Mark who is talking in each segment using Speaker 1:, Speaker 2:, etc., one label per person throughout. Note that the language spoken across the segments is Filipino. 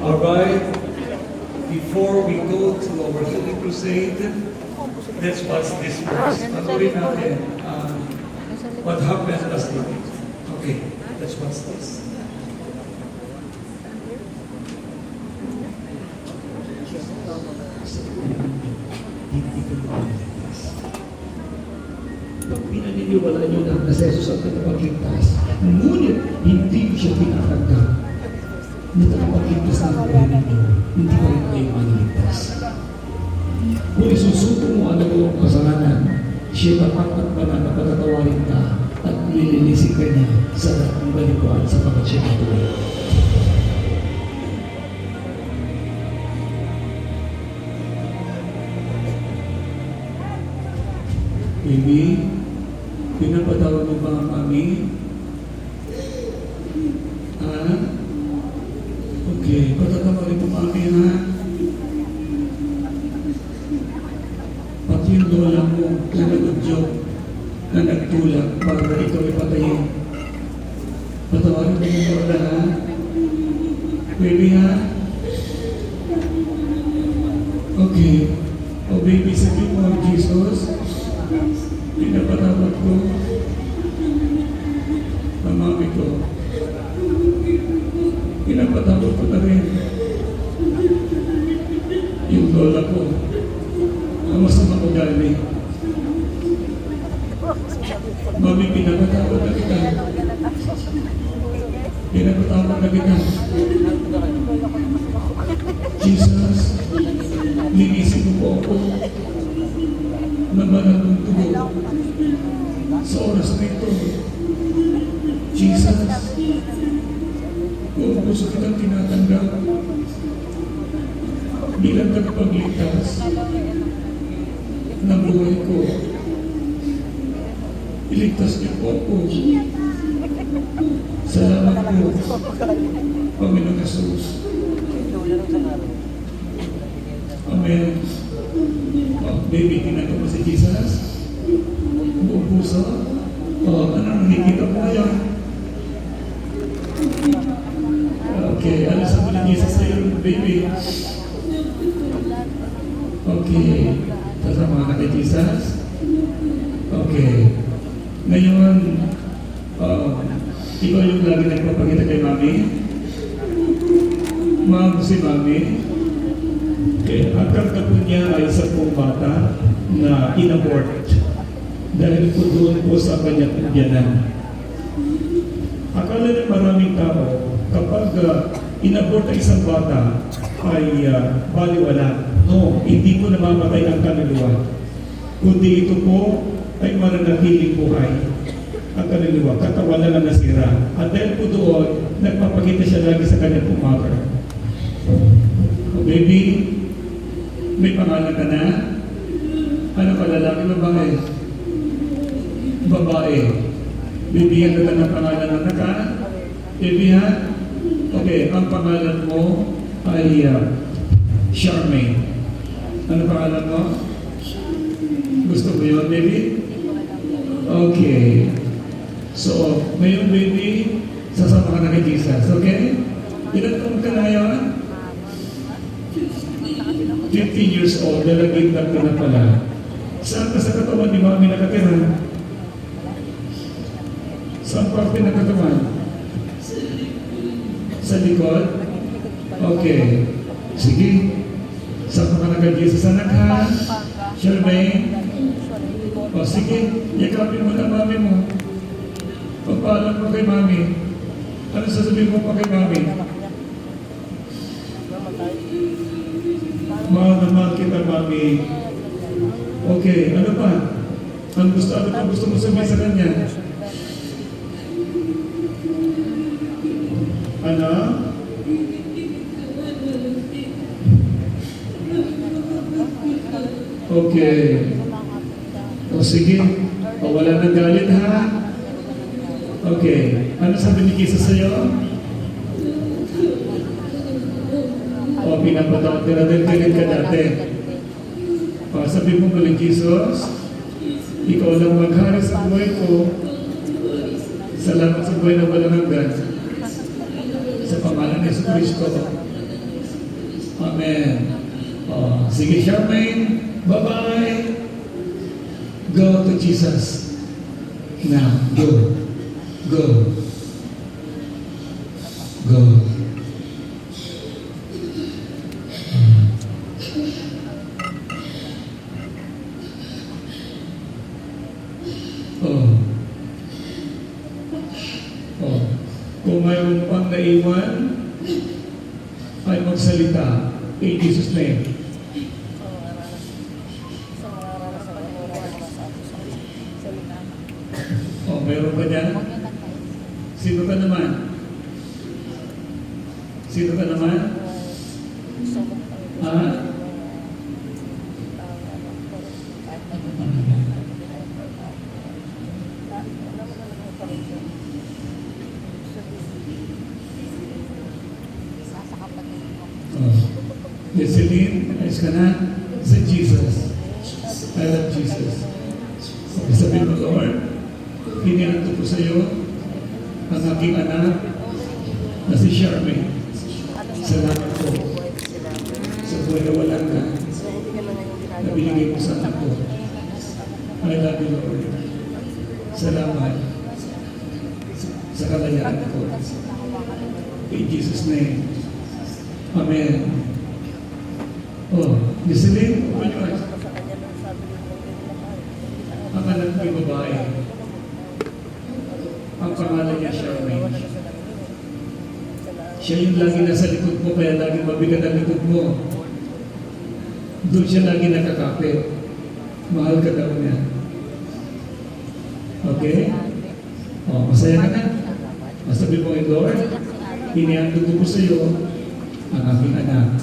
Speaker 1: Alright, before we go to our healing crusade, let's watch this verse. Patuloy natin what happened last week. Okay, let's watch this. Hindi ko maligtas. Pag pinaniniwala nyo na nasa Jesus ang pinapagligtas, ngunit hindi ko siya pinatanggap, na nakapagligtas na ang buhay ninyo, hindi ko rin kayo maniligtas. Kung isusuko mo ang nagawang kasalanan, siya tapat ba na napatatawarin ka at lililisik ka niya sa laking balikuan sa pagkatsya ng tuloy. Baby, pinapatawag mo ba ang mami? Ha? Okay, patatawarin mo mami ha? Pati yung lola mo na nag-joke, na nagtulak para ikaw ipatayin. Patawarin mo yung lola ha? Baby ha? Okay. Oh baby, sabi mo, Jesus, pinapatawad ko ang mami ko. Pinapatawad ko na rin yung lola ko. Ang masama ko galing. Mami, pinapatawad na kita. Pinapatawad na kita. Jesus, linisin mo po ako na maraming tugo sa oras na ito. Jesus, kung puso kitang tinatanggap bilang nagpagligtas ng buhay ko, iligtas niyo po ako. Salamat po, Panginoon Jesus. Amen. Baby, tinato mo si Jesus? Buong puso? Anong nakikita mo ngayon? Okay, ano sabi ng Jesus sa'yo, baby? Okay, kasama ka kay Jesus? Okay. Ngayon, ikaw yung lagi nagpapakita kay mami? Mahal si mami? Okay, ang karta po niya ay sa pong bata na inabort dahil po doon po sa kanyang biyanan. Akala ng maraming tao, kapag inabort ang isang bata ay baliwala. No, hindi po namamatay ang kaluluwa. Kundi ito po ay mananatiling buhay ang kaluluwa. Katawan na lang nasira. At dahil po doon, nagpapakita siya lagi sa kanyang mother. Baby, may pangalan ka na? Ano ka, lalaki, babae? Babae. Bibigyan ka ng pangalan ng anak ka? Baby ha? Okay, ang pangalan mo ay Charmaine. Ano pangalan mo? Gusto mo yun, baby? Okay. So, ngayon, baby, sasama ka na kay Jesus, okay? Ilan taon ka na yun? 15 years old, lalagitnag ka na pala. Saan ka sa katawan ni mami nakatira? Saan parte ng katawan? Sa likod? Okay. Sige. Saan ka na kay Jesus, anak ha? Charmaine? O sige, yakapin mo na mami mo. Pagpaalam mo kay mami. Ano sasabihin mo pa kay mami? Mahal na mahal kita, mami. Okay, ano pa? Ano pa gusto mo sabihin sa kanya? Ano? Okay. O sige, wala nang galit ha? Okay. Ano sabi ni Jesus sa'yo? O pinapatawag ka natin, galit ka dati. O sabi mo galing Jesus, ikaw lang maghari sa buhay ko. Salamat sa buhay na walang hanggan. Sa pangalan ni Jesu Cristo. Amen. Sige, Charmaine. Bye-bye. Go to Jesus. Now, go. Go. Go. Oh. Oh. Kung mayroon pang naiwan, ay magsalita. In Jesus' name. Oh, mayroon ka dyan? Sino ka naman? Sino ka naman? Ha? Oh. Yeselin, ayos ka na? Sa Jesus. I love Jesus. Okay, sabihin mo, Lord, hinihanto ko sa iyo ang aking anak na si Charmaine. Salamat po sa buhay na walang ka na binigay mo sa anak ko. I love you, Lord. Salamat sa kalayaan ko. In Jesus' name. Amen. Oh, Yeselin, open your eyes. Ang anak ko yung babae. Ang pangalan niya, Charmaine. Siya yung lagi nasa likod mo, kaya lagi mabigat ang likod mo. Doon siya lagi nakakapit. Mahal ka daw niya. Okay? Oh, masaya ka na. Masabi mo, Lord, inihandog ko sa iyo ang aking anak.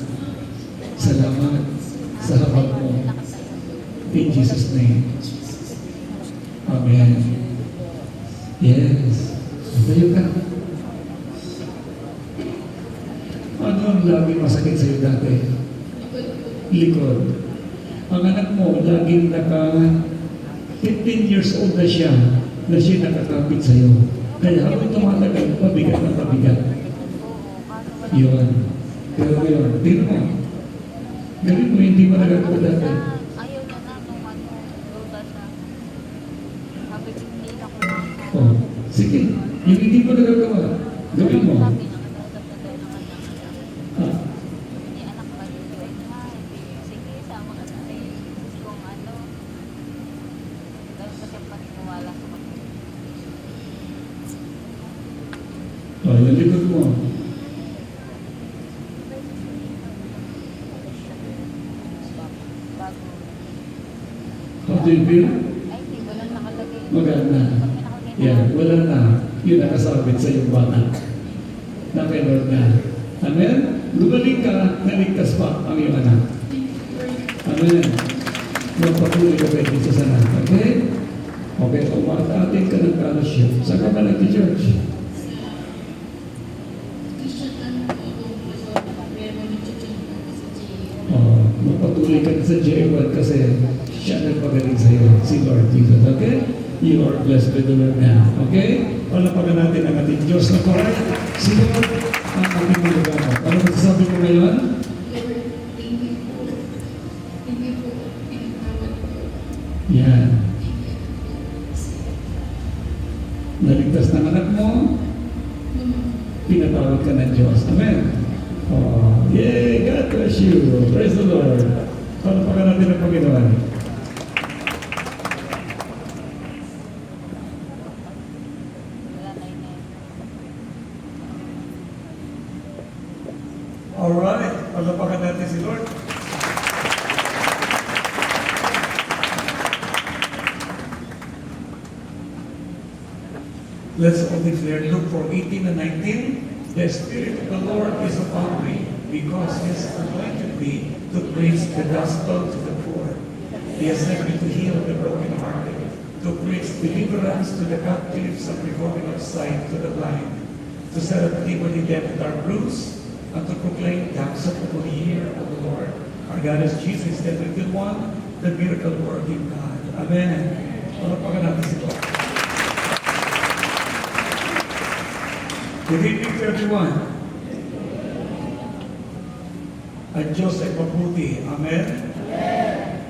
Speaker 1: Salamat sa habag mo. In Jesus' name. Amen. Yes. Tayo ka. Ano ang lagi masakit sa iyo dati? Likod. Ang anak mo, laging 15 years old na siya nakakapit sa iyo. Kaya habang tumatagal, pabigat na pabigat. Yun. Pero yun, tingnan mo. Gawin mo, hindi mo nagagawa dati.
Speaker 2: Ayaw niya na nung luta siya. Sabi ko, hindi na ko na.
Speaker 1: Oh, sige. Yung hindi mo nagagawa, gawin mo.
Speaker 2: Sabi na, nagdadap na tayo ng anak.
Speaker 1: Ah,
Speaker 2: Hindi anak pa rin yun. Sige, sama ka na rin. Kung ano, dahil pa siya paniniwala sa mga.
Speaker 1: oh, yung likod mo.
Speaker 2: Bago.
Speaker 1: How do you feel?
Speaker 2: Ay, hindi, walang nakalagay.
Speaker 1: Maganda.
Speaker 2: Pag may nakalagay na,
Speaker 1: Yan, wala na. Yun nakasabit sa iyong bata. Na kay Lord na. Amen? Gumaling ka, naligtas pa ang iyong anak. Amen. Magpatuloy ka kay Jesus anak. Okay? Okay, umatatin ka ng fellowship. Saan ka ba nag-church? Oh, magpatuloy ka sa J1 kasi siya nagpagaling sa iyo, si Lord Jesus. Okay? You are blessed by the Lord now. Okay? Palapagan natin ang ating Diyos na paray. Si Lord ang ating nilagamo. Ano masasabi ko ngayon? Yan. Naligtas ng anak mo, pinatawag ka ng Diyos. Amen? Oh, yay! God bless you. Praise the Lord. Palapagan natin ang Panginoon.
Speaker 2: wala na yun eh.
Speaker 1: Alright. Palapagan natin si Lord. Let's all declare Luke 4:18 and 19. The Spirit of the Lord is upon me, because He has anointed me to preach the gospel to the poor. He has sent me to heal the brokenhearted, to preach deliverance to the captives and recovering of sight to the blind, to set at liberty them that are bruised, and to proclaim the acceptable year of the Lord. Our God is Jesus, the little one, the miracle working God. Amen. Palapagan natin si Lord. Good evening to everyone. Ang Diyos ay mabuti. Amen?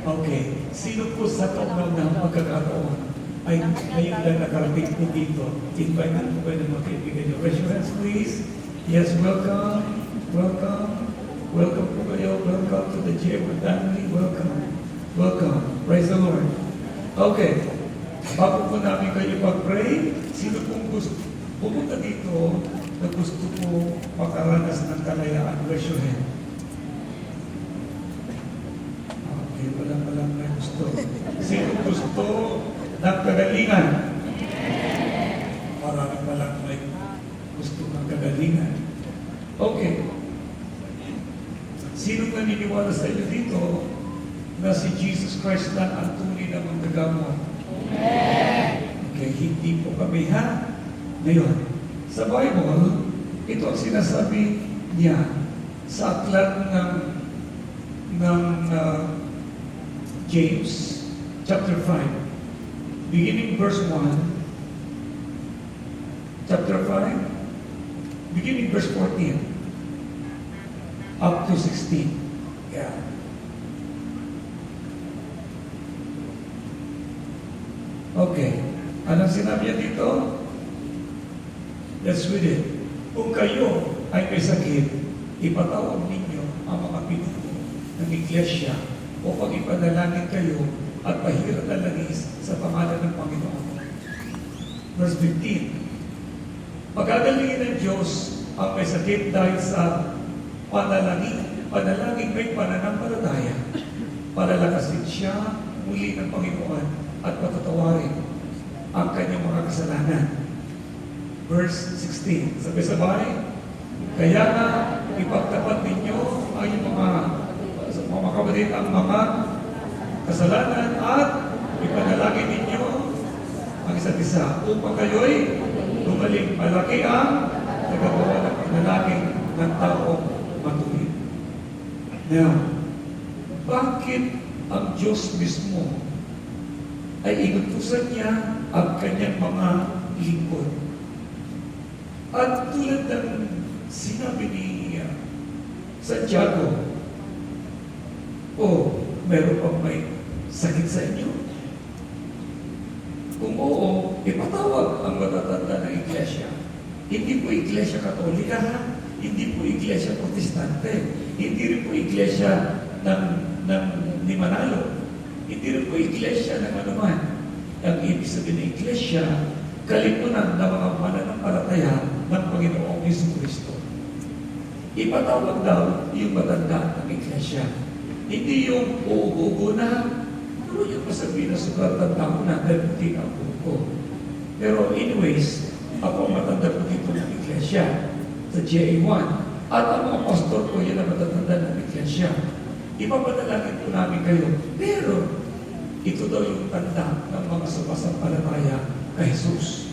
Speaker 1: Okay. Sino po sa kaunaw ng pagkakataon ay ngayon lang nakarating po dito? Invite na po kayo ng mga kaibigan niyo. Raise your hands, please. Yes, welcome. Welcome. Welcome po kayo. Welcome to the J.M. family. Welcome. Welcome. Praise the Lord. Okay. Bago po namin kayo pag-pray, sino pong gusto pumunta dito na gusto po makaranas ng kalayaan? Raise your hand. Okay, walang may gusto. Sino gusto ng kagalingan? Maraming palang may gusto ng kagalingan. Okay. Sino naniniwala sa inyo dito na si Jesus Christ lang ang tunay na manggagamot? Okay, hindi po kami ha. Ngayon, sa Bible, ito ang sinasabi niya sa aklat ng James, chapter 5, beginning verse 1, chapter 5, beginning verse 14, up to 16. Yeah. Okay. Anong sinabi niya dito? Let's read it. Kung kayo ay may sakit, ipatawag ninyo ang mga pinuno ng iglesia upang ipanalangin kayo at pahiran ng langis sa pangalan ng Panginoon. Verse 15. Pagagalingin ng Diyos ang may sakit dahil sa panalangin may pananampalataya para lakasin siya muli ng Panginoon at patatawarin ang kanyang mga kasalanan. Verse 16, sabay-sabay, kaya nga ipagtapat ninyo ang inyong mga kapatid ang mga kasalanan at ipanalangin ninyo ang isa't isa upang kayo'y gumaling. Malaki ang nagagawa ng panalangin ng taong matuwid. Now, bakit ang Diyos mismo ay inutusan niya ang kanyang mga lingkod? At tulad ng sinabi ni Santiago, meron pang may sakit sa inyo? Kung oo, ipatawag ang matatanda ng iglesia. Hindi po iglesia katolika, ha? Hindi po iglesia protestante. Hindi rin po iglesia ni Manalo. Hindi rin po iglesia ng anuman. Ang ibig sabihin ng iglesia, kalipunan ng mga mananampalataya ng Panginoong Jesucristo. Ipatawag daw yung matanda ng iglesia. Hindi yung uugo na, pero yung masabi na sobrang tanda ko na, dahil hindi na ko. Pero anyways, ako ang matanda ko dito ng iglesia sa GA1. At ang mga pastor ko, yun ang matatanda ng iglesia. Ipapadalangin po namin kayo. Pero, ito daw yung tanda ng mga sumasampalataya kay Jesus.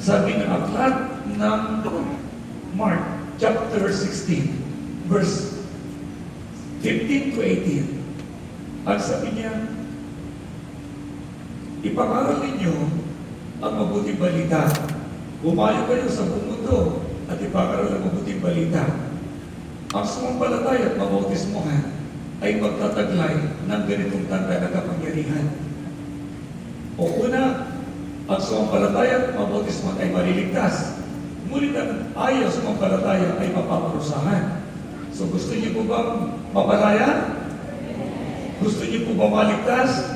Speaker 1: Sabi ng aklat ng Mark, chapter 16, verse 15 to 18. Ang sabi niya, ipangaral ninyo ang mabuting balita. Bumayo kayo sa buong mundo at ipangaral ang mabuting balita. Ang sumampalataya at mabautismohan ay magtataglay ng ganitong tanda ng kapangyarihan. O una, ang sumampalataya at mabautismohan ay maliligtas. Ngunit ang ayaw sumampalataya ay mapaparusahan. So gusto niyo po bang mapalaya? Gusto niyo po ba maligtas?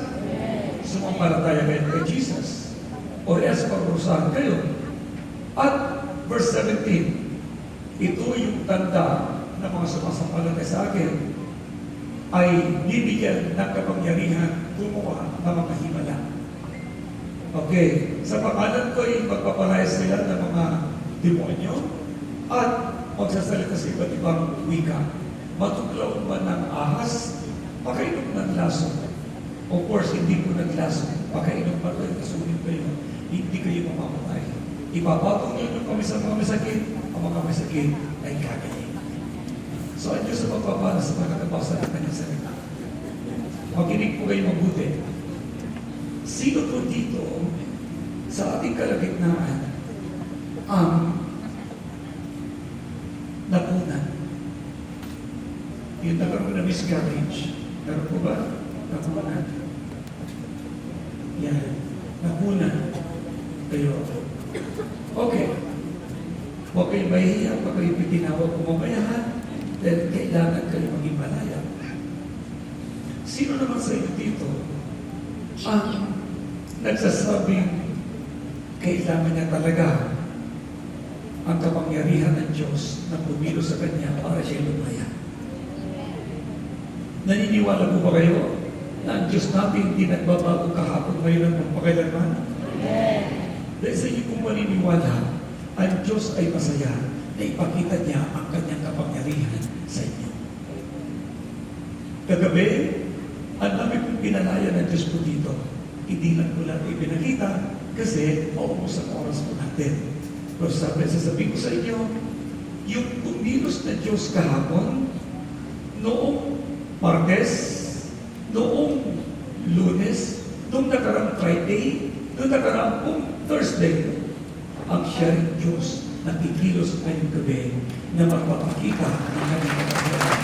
Speaker 1: Sumampalataya kayo kay Jesus. O else parusahan kayo. At verse 17, ito yung tanda ng mga sumasampalataya sa akin ay bibigyan ng kapangyarihan gumawa ng mga himala. Okay, sa pangalan ko ay magpapalaya sila ng mga demonyo at magsasalita sa iba't ibang wika. Matuglaw man ng ahas, makainom ng laso. Of course, hindi po naglaso. Makainom pa rin, kasunin kayo. Hindi kayo mamamatay. Ipapatong niyo kami sa mga masakit, ang mga masakit ay gagaling. So, ang Diyos sa magpapala sa pagkakabasa ng kanyang salita. Makinig po kayo mabuti. Sino po dito sa ating kalagitnaan ang napunan? Yung nagkaroon na miscarriage. Meron po ba? Nakuna. Yan. Nakuna. Kayo. Okay. Huwag kayo mahihiya pag kayo pitinawag ko mamaya ha. Dahil kailangan kayo maging malaya. Sino naman sa inyo dito ang nagsasabing kailangan niya talaga ang kapangyarihan ng Diyos na pumilo sa Kanya para siya lumaya? Naniniwala po ba kayo na ang Diyos natin hindi nagbabago kahapon ngayon at magpakailanman? Dahil sa inyo kung maniniwala, ang Diyos ay masaya na ipakita niya ang Kanyang kapangyarihan sa inyo. Kagabi, ang dami kong pinalaya ng Diyos po dito. Hindi lang ko lang ipinakita kasi maubos ang oras po natin. Pero sasabihin ko sa inyo, yung kumilos na Diyos kahapon, noong Martes, noong Lunes, noong nakarang Friday, noong nakarang Thursday, ang siya rin Diyos na kikilos ngayong gabi na magpapakita ng kanyang kapangyarihan.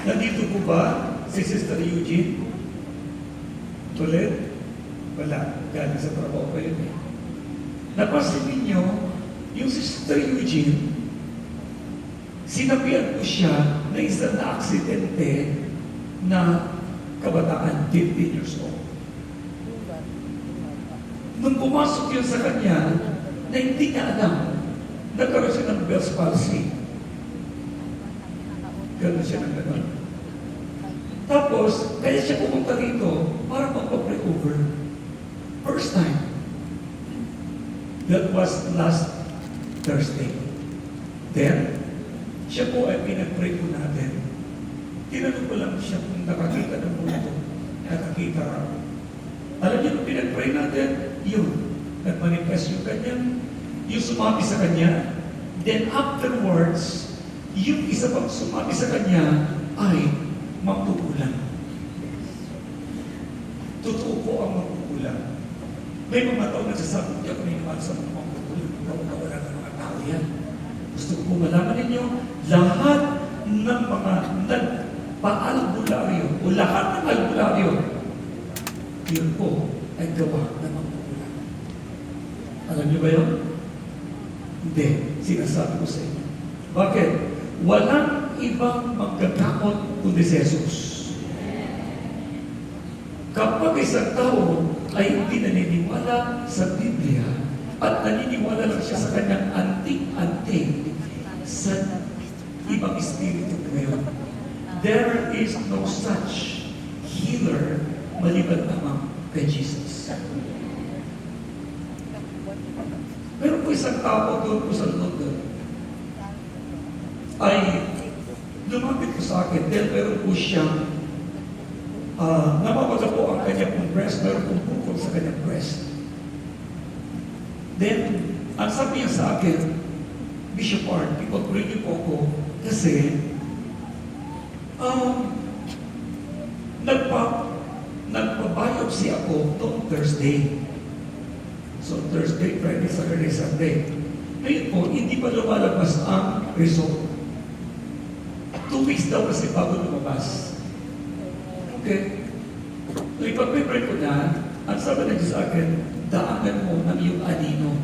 Speaker 1: Nandito po ba si Sister Eugene? Ulit? Wala. Galing sa trabaho pa yun eh. Napansin ninyo, yung Sister Eugene, sinabihan ko siya na isang na-aksidente na kabataan, 15 years old. Nung pumasok yun sa kanya, na hindi niya alam, nagkaroon siya ng Bell's palsy. Gano'n siya ng gano'n. Tapos, kaya siya pumunta rito para magpa-pray-over. First time. That was last Thursday. Then, siya po ay pinag-pray po natin. Tinanong ko lang siya kung nakakita ng mundo. Nakakita raw. Alam niyo kung pinag-pray natin? Yun. Nag-manifest yung kanyang, yung sumabi sa kanya. Then afterwards, yung isa pang sumabi sa kanya ay magkukulang. Totoo po ang magkukulang. May mga tao nagsasabi, hindi ako niniwala sa mga magkukulang. Wala ng mga tao yan. Gusto ko po malaman ninyo, lahat ng mga nagpa-albularyo o lahat ng albularyo, yun po ay gawa ng magkukulang. Alam niyo ba yun? Hindi. Sinasabi ko sa inyo. Bakit? Walang ibang magkakamot kundi si Jesus. Kapag isang tao ay hindi naniniwala sa Biblia at naniniwala lang siya sa kanyang anting-anting sa ibang espiritu ngayon, there is no such healer maliban lamang kay Jesus. Pero po isang tao doon po sa London ay lumapit ko sa akin dahil meron po siyang namabaga po ang kanyang breast, meron pong bukol sa kanyang breast. Then, ang sabi niya sa akin, Bishop Art, ipag-pray niyo po ako kasi nagpa-biopsy ako noong Thursday. So, Thursday, Friday, Saturday, Sunday. Ngayon po, hindi pa lumalabas ang result. 2 weeks daw kasi bago lumabas. Okay. So, ipag-pray ko na, ang sabi na sa akin, daanan mo ng iyong anino.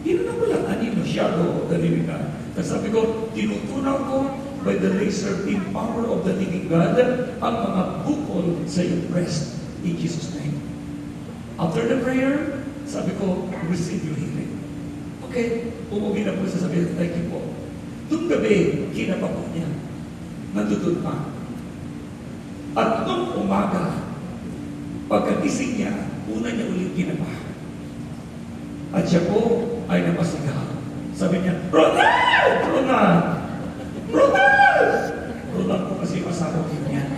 Speaker 1: Tinanong ko lang, anino, shadow of the living God. Tapos sabi ko, tinutunaw ko by the laser beam power of the living God ang mga bukol sa iyong breast in Jesus' name. After the prayer, sabi ko, receive your healing. Okay, umuwi na po sa sabi, thank you po. Noong gabi, kinapa po niya. Nandudun pa. At noong umaga, pagkagising niya, una niya ulit kinapa. At siya po ay napasigaw. Sabi niya, Ronald! Ronald! Ronald! Ronald po kasi yung asawa ko niya.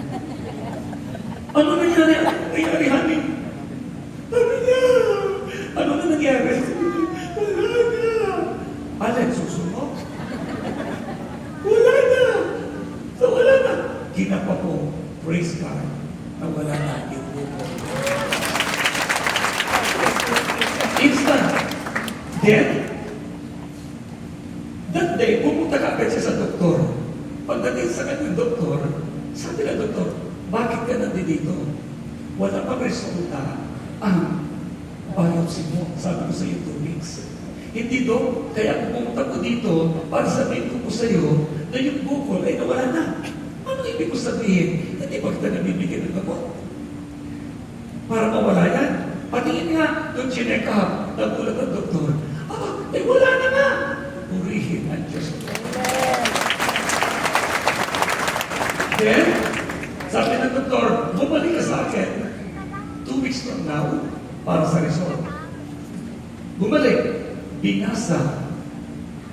Speaker 1: Ano nangyari? Nangyari, honey? Sabi niya, ano na nangyari? Wala na. Alin, susunod? Wala na. So wala na. Kinapa po, praise God, na wala na yung buko. Instant. Then, that day, pumunta ka pagdating sa kanyang doktor, sabi na doktor, bakit ka nandito? Wala pang resulta ang biopsy mo. Sabi ko sa iyo, 2 weeks. Hindi do, kaya pumunta ko dito para sabihin ko po sa iyo na yung bukol ay nawala na. Ano ibig ko sabihin? Hindi ba kita nabibigyan ng gamot? Para mawala yan. Patingin nga, doon chinek up, nagulat ang doktor. Wala na nga. Purihin ang Diyos. Then, sabi ng doktor, bumalik ka sa akin 2 weeks from now para sa result. Bumalik, binasa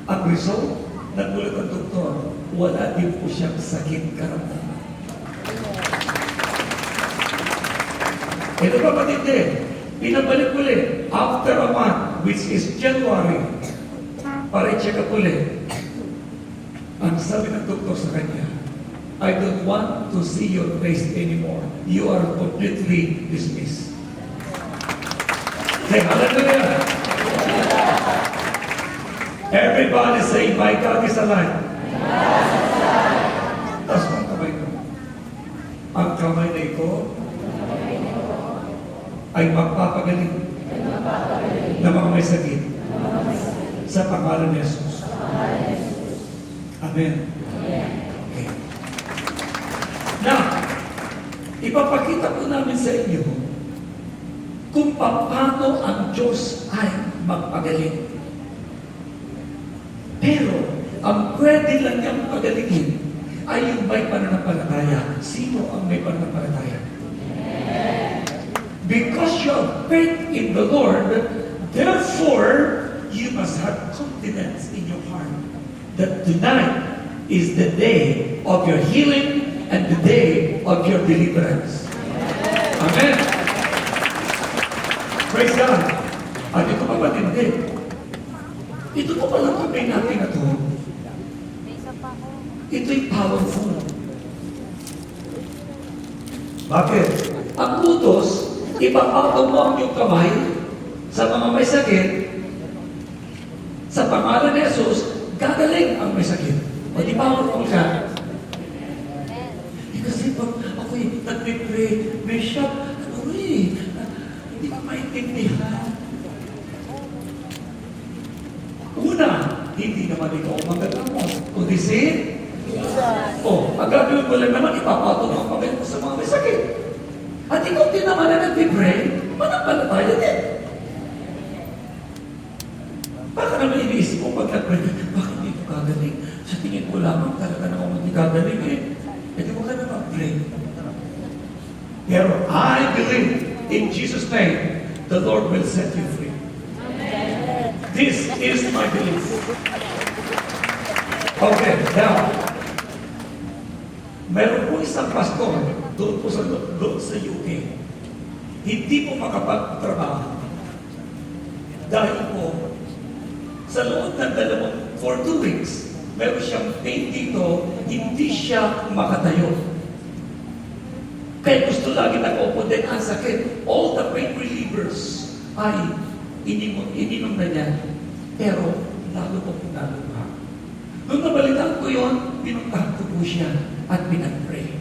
Speaker 1: ang result, nagulat ang doktor, wala din po siyang sakit karamdaman. Ito pa patindi, pinabalik ulit after a month, which is January, para i-check up ulit. Ang sabi ng doktor sa kanya, I don't want to see your face anymore. You are completely dismissed. Say hallelujah. Everybody say, my God is alive. Taas mo ang kamay ko. Ang kamay na ito ay magpapagaling na mga may sakit sa pangalan ni Jesus. Amen. Okay. Now, ipapakita ko namin sa inyo kung paano ang Diyos ay magpagaling. Pero, ang pwede lang niyang pagalingin ay yung may pananampalataya. Sino ang may pananampalataya? Because you have faith in the Lord, therefore, you must have confidence in your heart that tonight is the day of your healing and the day of your deliverance. Amen. Praise God. At ito pa matindi. Ito pa palang kamay natin na ito.
Speaker 2: May isa pa ako.
Speaker 1: Ito'y powerful. Bakit? Ang utos, ipapakaw mo ang iyong kamay sa mga may sakit. Sa pangalan ni Jesus, gagaling ang may sakit. O di powerful siya. Kasi pag ako'y nagpipray, Bishop, hindi ko maintindihan. Una, hindi naman ikaw magagamot. Kundi si ang gagawin mo lang naman, ipapatong ang pagkain mo sa mga may sakit. At ikaw din naman na nagpipray, manampalataya din. Baka naman iniisip mo pag nagpray, bakit hindi ito gagaling? Sa tingin ko lamang talaga na kung hindi gagaling eh. Hindi mo ka na mag-pray. Pero I believe in Jesus' name, the Lord will set you free. This is my belief. Okay, now, meron po isang pastor doon po sa UK. Hindi po makapagtrabaho. Dahil po, sa loob ng for 2 weeks, meron siyang pain dito, hindi siya makatayo. Kaya gusto lagi nag-opo din ang sakit. All the pain relievers ay ininom na niya. Pero, lalo po pinalubha. Nung nabalitaan ko yun, pinuntahan ko po siya at pinag-pray.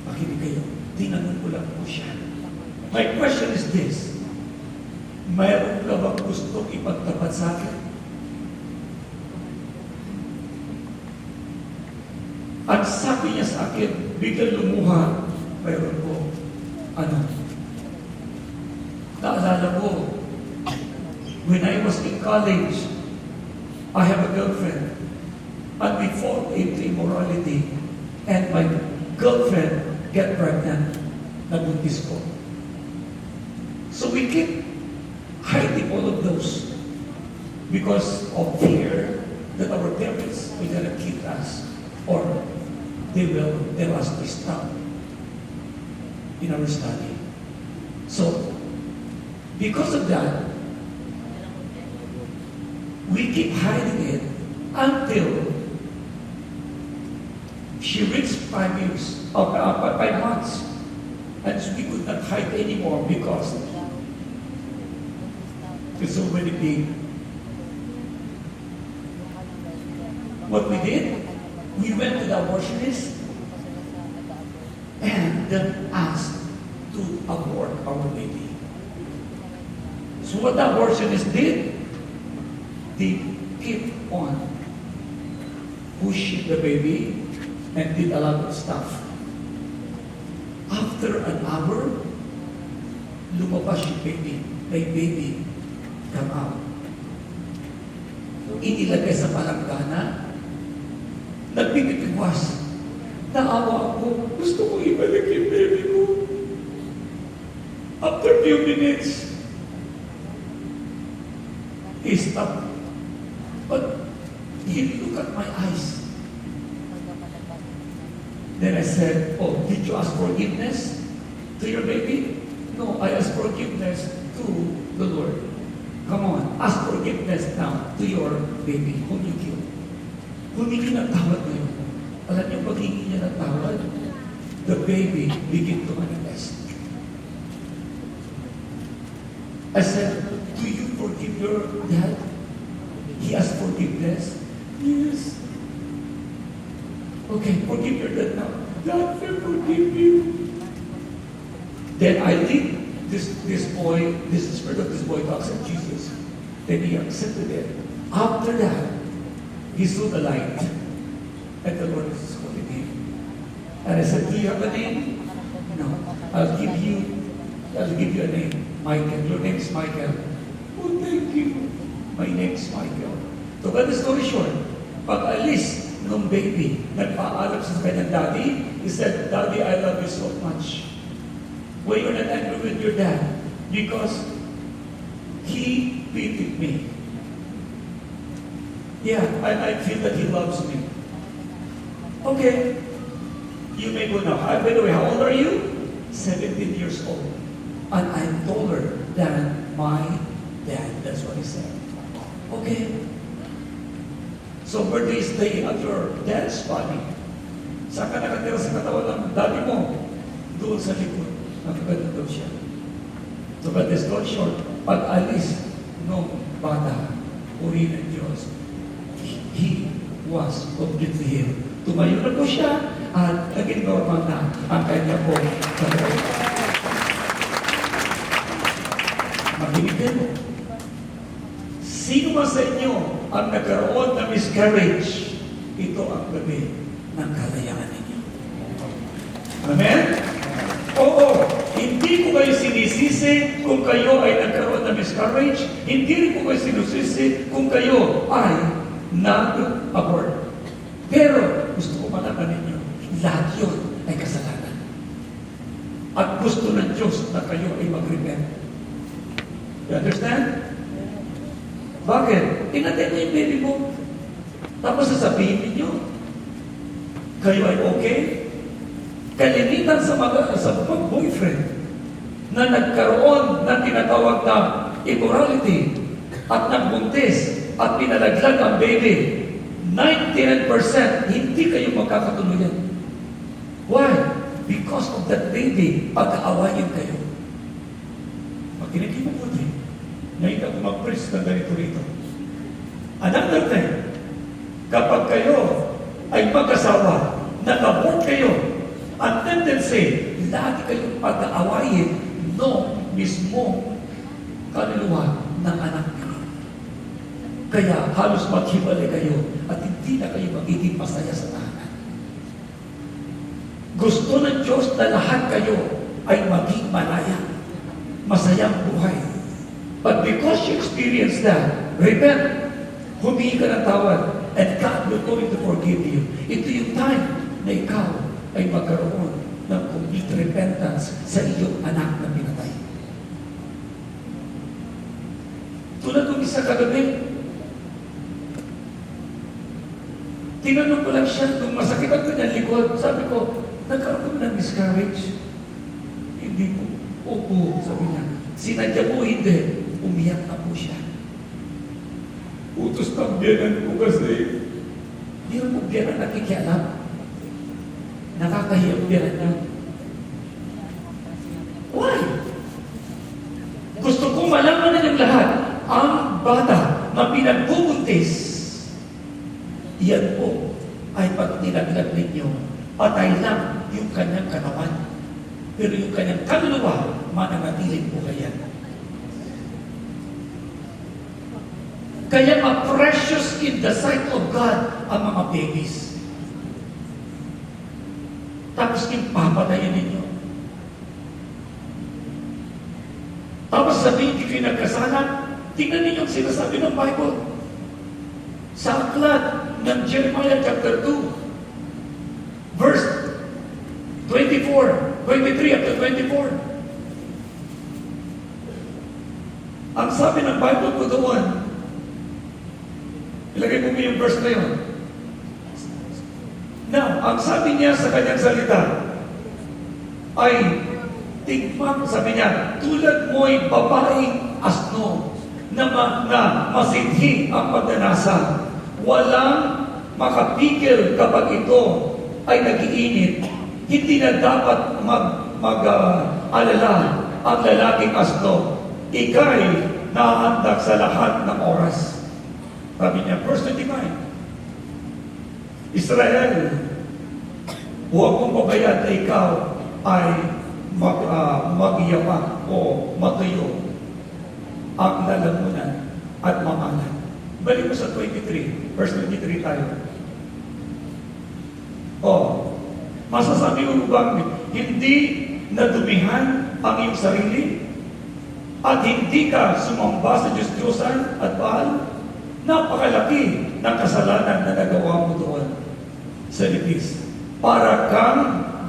Speaker 1: Makinig kayo, tinanong ko lang po siya. My question is this, mayroon ka bang gustong ipagtapat sa akin? At sabi niya sa akin, biglang lumuha, mayroon po, naalala ko, when I was in college, I have a girlfriend, and we fall into immorality, and my girlfriend get pregnant, nabuntis ko. So we keep hiding all of those because of fear that our parents will gonna kill us, or they will tell us to stop in our study. So, because of that, we keep hiding it until she reached 5 years, 5 months, and we could not hide anymore because it's already big. What we did,
Speaker 3: We went to the abortionist
Speaker 2: pa sila sa nag-abort.
Speaker 3: and asked to abort our baby. So what the abortionist did, they keep on pushing the baby and did a lot of stuff. After an hour, lumabas yung baby. May baby come out. Inilagay sa palanggana, nagpipitiwas. Naawa ako, gusto ko ibalik yung baby ko. After few minutes, he stopped. But he looked at my eyes. Then I said, oh, did you ask forgiveness to your baby? No, I asked forgiveness to the Lord. Come on, ask forgiveness now to your baby whom you killed. Humingi ng tawad ngayon. Alam niyo, paghingi niya ng tawad, the baby begin to manifest. I said, do you forgive your dad? He asked forgiveness. Yes. Okay, forgive your dad now. Dad, I forgive you. Then I lead this boy, this spirit of this boy to accept Jesus. Then he accepted it. After that, he saw the light. And the Lord is calling him. And I said, do you have a name? No. I'll give you a name. Michael. Your name is Michael. Oh, thank you. My name is Michael. To cut the story short, pag alis nung baby, nagpaalam sa kanyang daddy, he said, Daddy, I love you so much. Well, you're not angry with your dad because he pitied me. Yeah, I feel that he loves me. Okay. You may go now. By the way, how old are you? 17 years old. And I'm taller than my dad. That's what he said. Okay. So birthday is staying at your dad's body. Saan ka nakatira sa katawan ng daddy mo? Doon sa likod. Nakaganda daw siya. So but this got short. Pag alis nung bata, uri ng Diyos, he was completely healed. Tumayo na po siya at naging normal na ang kanya po sa buhay. Makinig din mo. Sino ba sa inyo ang nagkaroon ng miscarriage? Ito ang gabi ng kalayaan ninyo. Amen? Oo, hindi ko kayo sinisisi kung kayo ay nagkaroon ng miscarriage. Hindi rin ko kayo sinusisi kung kayo ay nag-abort. Pero gusto ko malaman ninyo, lahat yun ay kasalanan. At gusto ng Diyos na kayo ay mag-repent. You understand? Bakit? Tinatay mo yung baby mo. Tapos sasabihin ninyo, kayo ay okay? Kalimitan sa mga boyfriend na nagkaroon ng tinatawag na immorality at nagbuntis at pinalaglag ang baby, 99% hindi kayo magkakatuluyan. Why? Because of that baby, pag-aawayin kayo. Makinig mo po din. Ngayon ako mag-preach ng ganito rito. Another thing, kapag kayo ay mag-asawa, nag-abort kayo, ang tendency, lagi kayong pag-aawayin no mismo kaluluwa ng anak niyo. Kaya halos maghiwalay kayo at hindi na kayo magiging masaya sa tahanan. Gusto ng Diyos na lahat kayo ay maging malaya, masayang buhay. But because you experience that, repent, humingi ka ng tawad, and God will going to forgive you. Ito yung time na ikaw ay magkaroon ng complete repentance sa iyong anak na pinatay. Tulad ng isa kagabi, tinanong ko lang siya, nung masakit ang kanyang likod, sabi ko, nagkaroon ng miscarriage? Hindi po. Opo, sabi niya. Sinadya po, hindi. Umiyak na po siya. Utos ng biyanan ko kasi. Hindi mo biyanan nakikialam. Nakakahiyang biyanan niya. Why? Gusto kong malaman na ng lahat, ang bata na pinagbubuntis, yan po ay pag nilaglag ninyo, patay lang yung kanyang katawan. Pero yung kanyang kaluluwa, mananatiling buhay yan. Kaya ma-precious in the sight of God ang mga babies. Tapos papatayin ninyo. Tapos sabihin, hindi kayo nagkasala. Tingnan ninyo ang sinasabi ng Bible. Sa aklat ng Jeremiah chapter 2, verse 23 up to 24. Ang sabi ng Bible ko doon, ilagay mo yung verse na yun. Now, ang sabi niya sa kanyang salita ay, tigmang, sabi niya, tulad mo'y babaeng asno na masidhi ang pagdanasa. Walang makapigil kapag ito ay nag-iinit. Hindi na dapat mag-alala ang lalaking asno. Ika'y nahandak sa lahat ng oras. Sabi niya, verse 25, Israel, huwag mong pabayaan na ikaw ay magyaman o matuyo ang lalamunan at mamalan. Balik mo sa 23, verse 23 tayo. Masasabi mo bang hindi nadumihan ang iyong sarili at hindi ka sumamba sa Diyos-Diyosan at Baal? Napakalaki ng kasalanan na nagawa mo doon sa Libis. Para kang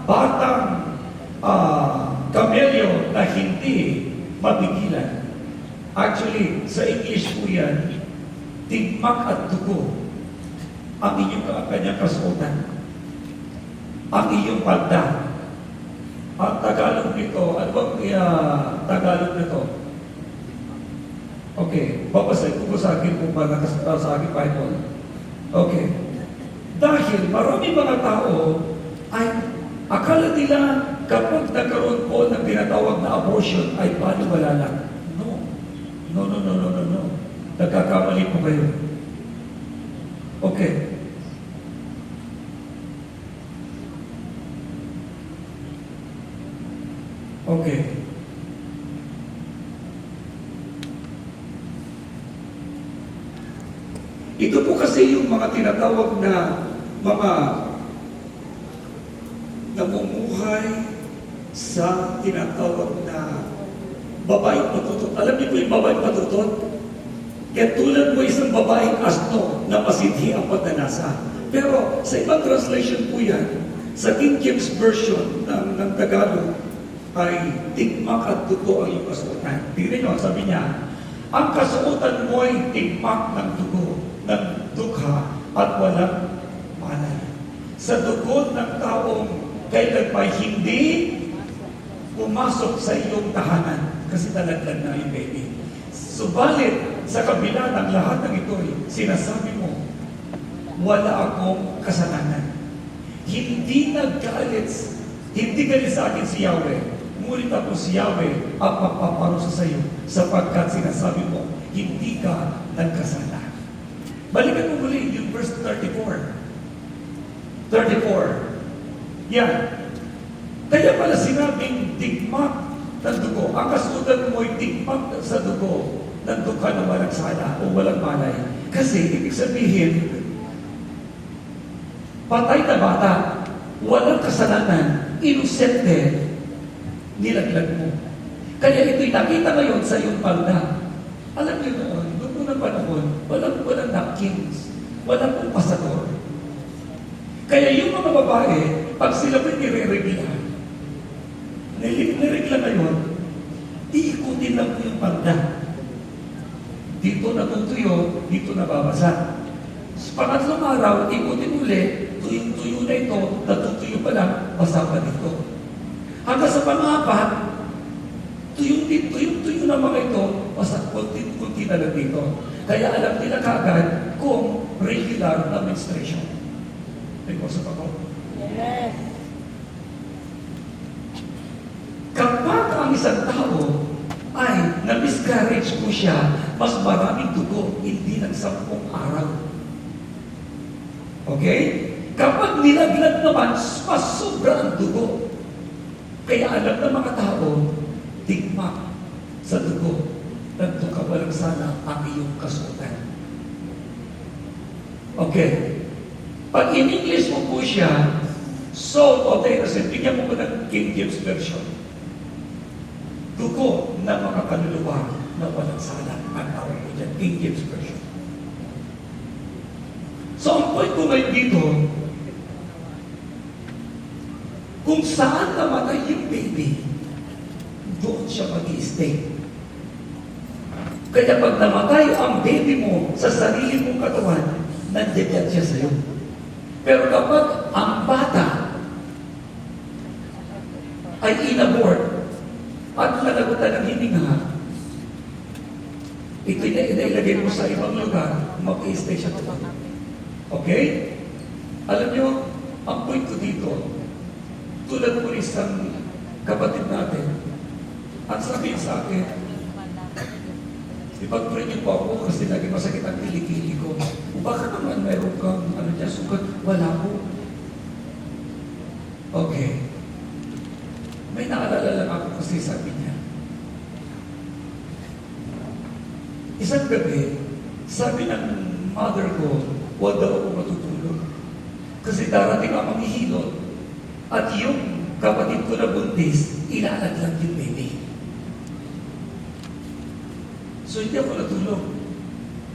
Speaker 3: batang kamelyo na hindi mapigilan. Actually, sa English po yan, tigmak at dugo ang inyong kanyang kasuotan. Ang iyong palda. Ang Tagalog nito, ano bang Tagalog nito? Okay, babasay ko sa akin kung ba sa aking Bible. Okay. Dahil marami mga tao ay akala nila kapag nagkaroon po ng tinatawag na abortion ay paniwala lang. No. Nagkakamali po kayo. Okay. Okay. Ito po kasi yung mga tinatawag na mga namumuhay sa tinatawag na babaeng patutot. Alam niyo po yung babaeng patutot? Kaya tulad mo isang babaeng asno na masidhi ang pagdanasa. Pero sa ibang translation po yan, sa King James Version ng Tagalog, ay tigmak at dugo ang iyong kasuotan. Tingnan nyo, sabi niya, ang kasuotan mo ay tigmak ng dugo, ng dukha at walang malay. Sa dugo ng taong kailan pa hindi pumasok sa iyong tahanan kasi talaglag na yung baby. Subalit, sa kabila ng lahat ng ito, sinasabi mo, wala akong kasalanan. Hindi galit sa akin si Yahweh. Ngunit ako si Yahweh ang magpaparusa sa iyo sapagkat sinasabi mo, hindi ka nagkasala. Balikan mo muli yung verse 34. 34. Yan. Kaya pala sinabing tigmak ng dugo. Ang kasuotan mo ay tigmak sa dugo ng dukha na walang sala o walang malay. Kasi ibig sabihin, patay na bata, walang kasalanan, inosente, nilaglag mo. Kaya ito'y nakita ngayon sa iyong palda. Alam niyo noon, noong unang panahon, walang napkins, walang pasador. Kaya yung mga babae, pag sila may nire-regla ngayon, iikutin lang po yung palda. Dito natutuyo, dito nababasa. Sa pangatlong araw, ikutin uli, tuyong-tuyo na ito, natutuyo pa lang, basa pa dito. Hanggang sa pang-apat, tuyong-tuyo na mga ito, basta kunti na lang dito. Kaya alam nila kagad kung regular na menstruation. Nag-usap ako?
Speaker 2: Yes.
Speaker 3: Kapag ang isang tao ay na-miscarriage po siya, mas maraming dugo, hindi ng 10 araw. Okay? Kapag nilaglag naman, mas sobra ang dugo. Kaya alam ng mga tao, tigma sa dugo. Nagtuka walang sana ang iyong kasuotan. Okay. Pag in English mo po siya, salt of the innocent, bigyan mo ko ng King James Version. Dugo ng mga kaluluwa na walang sala. Ang tawag ko dyan, King James Version. So, ang point ko ngayon dito, kung saan namatay yung baby, doon siya mag-i-stay. Kaya pag namatay ang baby mo sa sarili mong katawan, nandiyan siya sa'yo. Pero kapag ang bata ay inabort at nalagutan ng hininga, ito'y nailagay mo sa ibang lugar, mag-i-stay siya doon. Okay? Alam nyo, ang point ko dito, tulad po isang kapatid natin, ang sabihin sa akin, ipag-pray niyo po ako kasi lagi masakit ang kilikili ko. Baka naman meron kang sugat? Wala po. Okay. May naalala lang ako kasi sabi niya. Isang gabi, sabi ng mother ko, huwag daw ako matutulog. Kasi darating ang manghihilot. At yung kapatid ko na buntis, ilalaglag yung baby. So hindi ako natulog.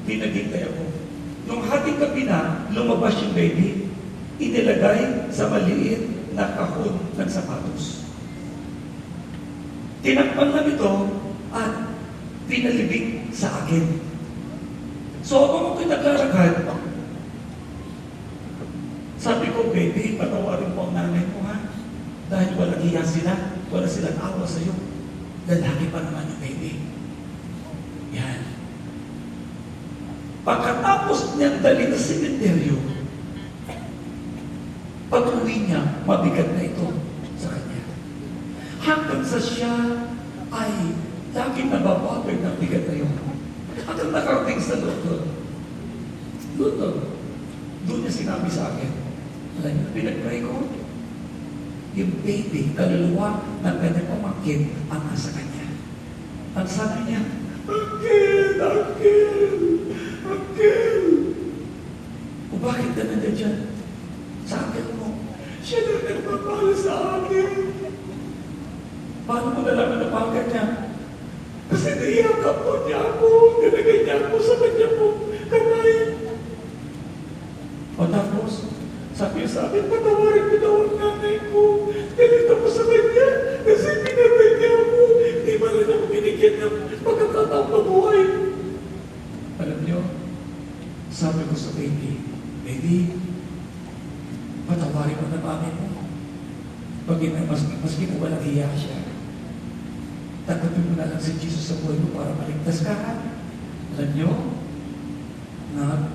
Speaker 3: Pinaghintay ako. Nung hating gabi na, lumabas yung baby, inilagay sa maliit na kahon ng sapatos. Tinakpan lang ito at pinalibig sa akin. So habang ako'y naglalakad, sabi ko, baby, patawarin mo ang nanay mo, ha? Dahil walang hiya sila, wala silang awa sa'yo. Lalaki pa naman yung baby. Yan. Pagkatapos niyang dali na sementeryo, pag-uwi niya, mabigat na ito sa kanya. Hanggang sa siya ay laging nababagay ng bigat na yun. Hanggang nakarating sa doktor. Doon niya sinabi sa akin, alam niyo, pinag-pray ko, yung baby, kaluluwa ng kanyang pamangkin ang nasa kanya. Ang sabi niya, Uncle! O bakit ka nandiyan dyan? Sa akin mo, siya na nagpapala sa akin. Paano mo nalaman na pangkat niya? Kasi niyakap po niya ako, nilagay niya ako sa kanya po, kamay. O tapos, sabi niya sa akin, patawarin mo daw ang nanay ko. Nilito ko sa kanya kasi pinatay niya ako. Di ba na ako binigyan ng pagkakataong mabuhay? Alam niyo, sabi ko sa baby, patawarin mo na mami mo. Maski mo walang hiya siya. Tanggapin mo na lang si Jesus sa buhay mo para maligtas ka. Alam niyo, na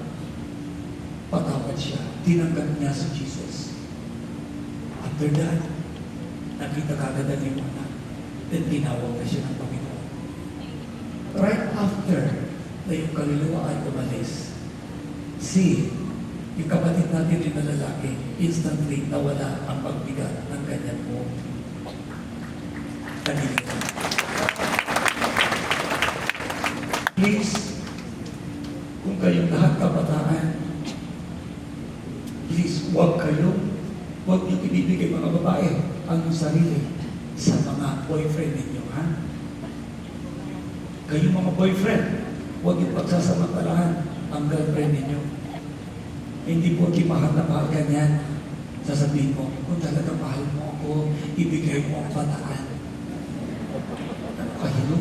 Speaker 3: patawad siya. Tinanggap niya si Jesus. After that, nakita kagad ang iyong anak. Then tinawag na siya ng Panginoon. Right after na yung kaluluwa ay umalis, yung kapatid natin rin na lalaki, instantly nawala ang pagbigat ng kanyang buong kanilitan. Please, kung kayong lahat kabataan, please, huwag niyong ibibigay mga babae ang sarili sa mga boyfriend ninyo, ha? Kayong mga boyfriend, huwag niyong pagsasamantalahan ang girlfriend ninyo. Hindi po mahal na mahal ka niyan. Sasabihin mo, kung talaga mahal mo ako, ibigay mo ang bataan. Ano kahilo?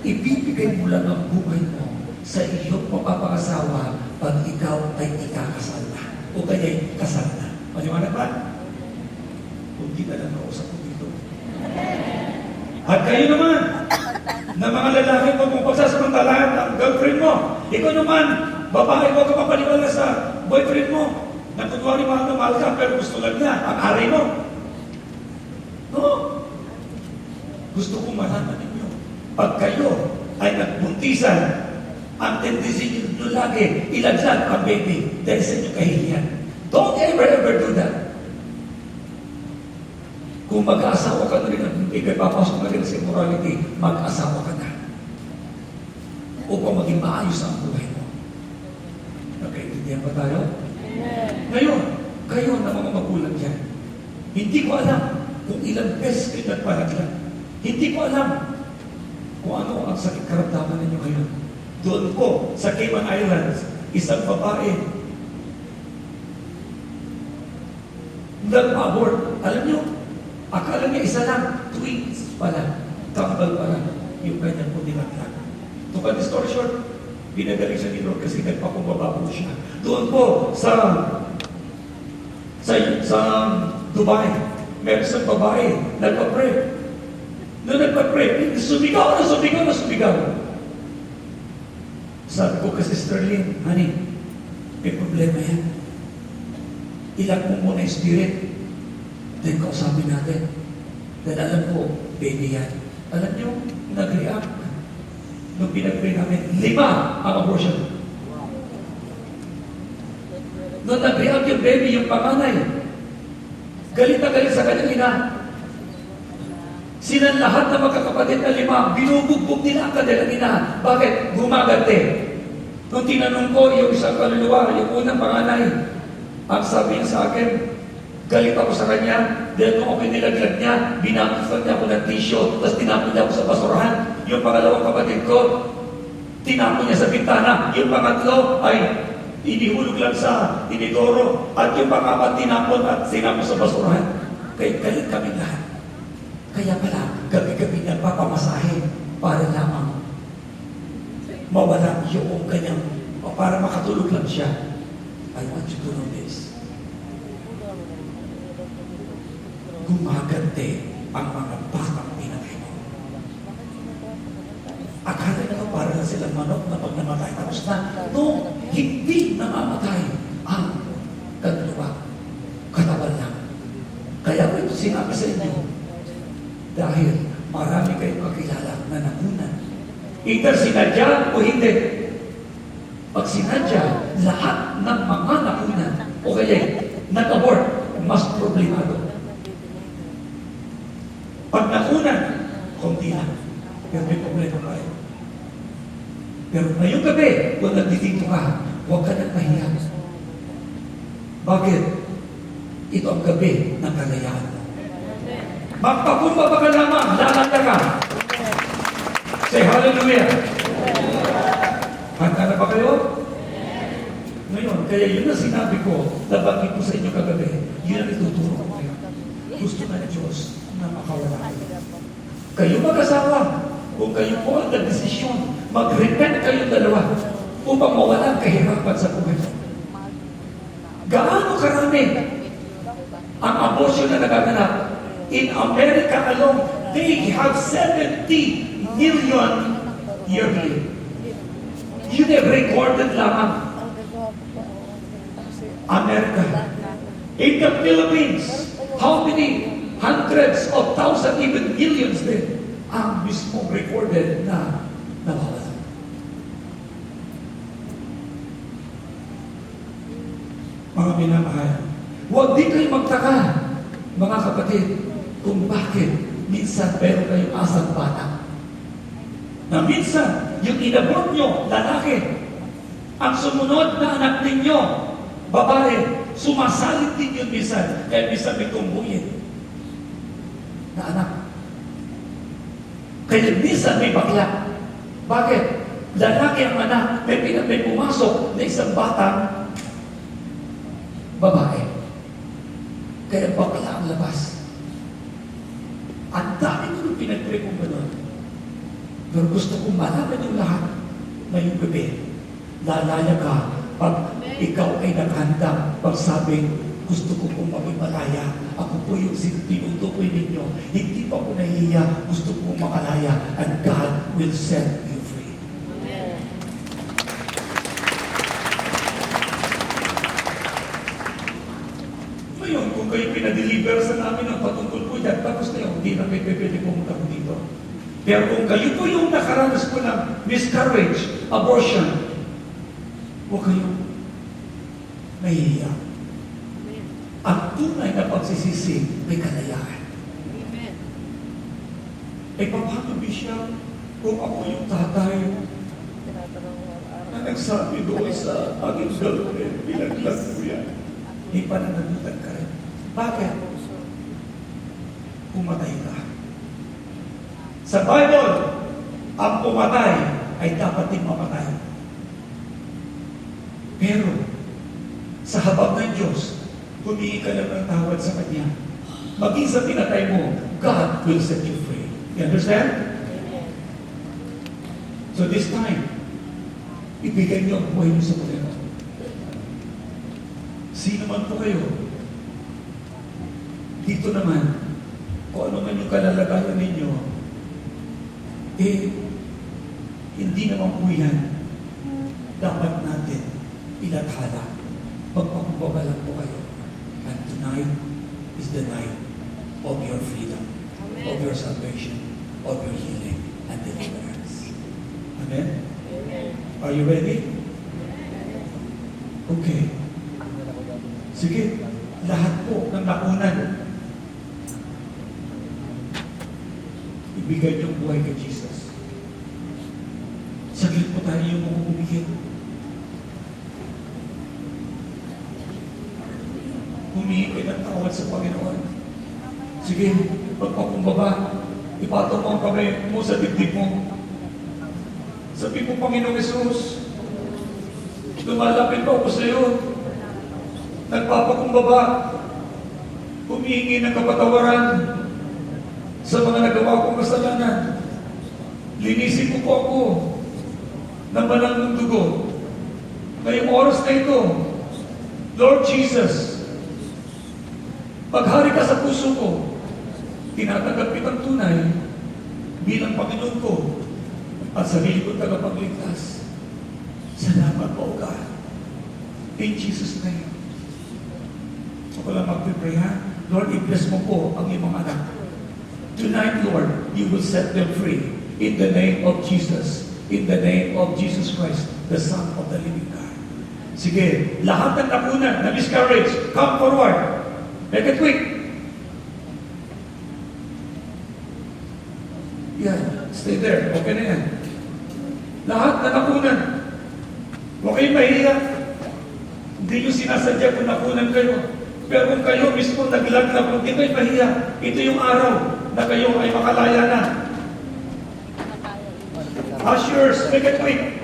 Speaker 3: Ibibigay mo lang ang buhay mo sa iyong mapapangasawa pag ikaw ay ikakasal na. O kaya kasal na. Maliwanag ba? Kung kita lang kausap ko dito. At kayo naman, na mga lalaki, huwag mong pagsasamantalahan ang girlfriend mo. Ikaw naman, babae, huwag ka mapaniwala sa boyfriend mo. Na kunwari mahal na mahal ka, pero gusto lang niya, ang aray mo. No. Gusto kong malaman ninyo. Pag kayo ay nagbuntisan, ang tendency nyo lagi, ilaglag ang baby dahil sa inyong kahihiyan. Don't ever do that. Kung mag-aasawa ka na rin at hindi ka papasok na rin sa immorality, mag-asawa ka na. Upang maging maayos ang buhay mo. Nagkaintindihan ba tayo? Ngayon, kayo na mga magulang dyan, hindi ko alam kung ilang beses kayo nagpalaglag. Hindi ko alam kung ano ang sakit karamdaman ninyo ngayon. Doon po, sa Cayman Islands, isang babae nag-abort. Alam nyo, akala niya isa lang, twins pala, kambal pala, yung kanyang punilaglag. To cut the story short, binagaling siya ni Lord kasi nagpakumbaba po siya. Doon po, sa Dubai, meron isang babae, nagpa-pray. Noong nagpa-pray, sumigaw. Sabi ko kasi Sister Lynn, honey, may problema yan. Ilag mo muna yung spirit. Then kausapin natin. Then alam ko, baby yan. Alam nyo, nag-react. Nung pinag-pray namin, 5 ang abortion. Nung nag-react yung baby, yung panganay, galit na galit sa kanyang ina. Silang lahat na magkakapatid na 5, binubugbog nila ang kanilang ina. Bakit? Gumagante. Nung tinanong ko yung isang kaluluwa, yung unang panganay, ang sabi niya sa akin, galit ako sa kanya, dahil kung ako nilaglag niya, binakifan niya ako ng tissue, tapos tinapon niya ako sa basurahan. Yung pangalawang kapatid ko, tinapon niya sa bintana. Yung pangatlo ay inihulog lang sa inidoro. At yung pangapat, tinapon at sinapon sa basurahan. Kaya galit kami lahat. Kaya pala, gabi-gabi niya papamasahe para lamang mawala yung kanyang, para makatulog lang siya. I want you to know this. Gumagante ang mga batang pinatay mo. Akala nila para na silang manok na pag namatay. Tapos na, no, hindi namamatay ang kaluluwa. Katawan lang. Kaya ko ito sinabi sa inyo. Dahil marami kayong kakilala na nakunan. Either sinadya o hindi. Pag sinadya, lahat ng mga nakunan o kaya nag-abort, mas problemado. Pag nakunan, konti lang. Pero may problema kayo. Pero ngayong gabi, kung nagdidito ka, huwag ka nang mahiya. Bakit? Ito ang gabi ng kalayaan mo. Magpakumbaba ka lamang, lalanda ka. Say hallelujah. Handa na ba kayo? Ngayon, kaya yun ang sinabi ko, nabanggit ko sa inyo kagabi, yun ang ituturo ko kayo. Gusto ng Diyos na makawala kayo. Kayo mag-asawa, kung kayo po ang nagdesisyon, mag-repent kayong dalawa upang mawala ang kahirapan sa buhay. Gaano karami ang abortion na nagaganap? In America alone, they have 70 million yearly. Yun ay recorded lamang. America. In the Philippines, how many hundreds of thousands, even millions din, ang mismo recorded na nawawala. Mga minamahal, huwag din kayo magtaka, mga kapatid, kung bakit minsan meron kayong asang bata. Na minsan, yung inabot nyo, lalaki, ang sumunod na anak ninyo, babae, sumasalit din yun minsan, kaya minsan may tumbuyin na anak. Kaya minsan may bakla. Bakit? Lalaki ang anak, may pumasok na isang batang babae. Kaya bakla ang labas. Ang dami ko nung pinag-pray kong gano'n. Pero gusto kong malaman yung lahat ngayong gabi. Lalaya ka pag ikaw ay naghanda pagsabing gusto ko pong maging malaya. Ako po yung tinutukoy ninyo. Hindi pa po nahihiya. Gusto ko makalaya. And God will set you free. Ngayon, kung kayo pinadeliver sa namin ang patungkol po dyan, tapos na yun, hindi na kayo pwede pumunta po dito. Pero kung kayo po yung nakaranas po ng miscarriage, abortion, huwag kayong nahihiya. Ang tunay na pagsisisi may kalayaan.
Speaker 2: Amen.
Speaker 3: Ay paano siya kung ako yung tatay na nagsabi doon sa aking girlfriend, bilaglag mo yan. May pananagutan ka rin. Bakit? Pumatay ka. Sa Bible, ang pumatay ay dapat din mamatay. Pero, sa habag ng Diyos, humingi ka lang ng tawad sa Kanya. Maging sa pinatay mo, God will set you free. You understand? So this time, ibigay niyo ang buhay niyo sa Panginoon. Sino man po kayo, dito naman, kung ano man yung kalalagayan ninyo, hindi naman po yan dapat natin ilathala. Magpakumbaba lang po kayo. And tonight is the night of your freedom, of your salvation, of your healing and deliverance. Amen? Are you ready? Okay. Sige, lahat po ng nakunan, ibigay niyong buhay kay Jesus. Saglit po tayo yung mga umikit. Humingi kayo ng tawad sa Panginoon. Sige, pagpakumbaba, ipatong mo ang kamay mo sa dibdib mo. Sabi mo, Panginoong Jesus, lumalapit pa ako sa iyo. Nagpapakumbaba, humihingi ng kapatawaran sa mga nagawa kong kasalanan. Linisin mo po ako ng banal ng dugo. Ngayong oras na ito, Lord Jesus, paghari ka sa puso ko, tinatanggap kitang tunay bilang Panginoon ko at sarili kong tagapagligtas. Salamat po, God. In Jesus' name. Ako lang mag-pray, ha? Lord, i-bless mo po ang iyong mga anak. Tonight, Lord, you will set them free in the name of Jesus. In the name of Jesus Christ, the Son of the living God. Sige, lahat ng nakunan na miscarriage, come forward. Make it quick. Yan, stay there. Okay na yan. Lahat na nakunan. Huwag kayong mahiya. Hindi nyo sinasadya kung nakunan kayo. Pero kung kayo mismo naglaglab, huwag kayo mahiya. Ito yung araw na kayo ay makalaya na. Ushers, make it quick.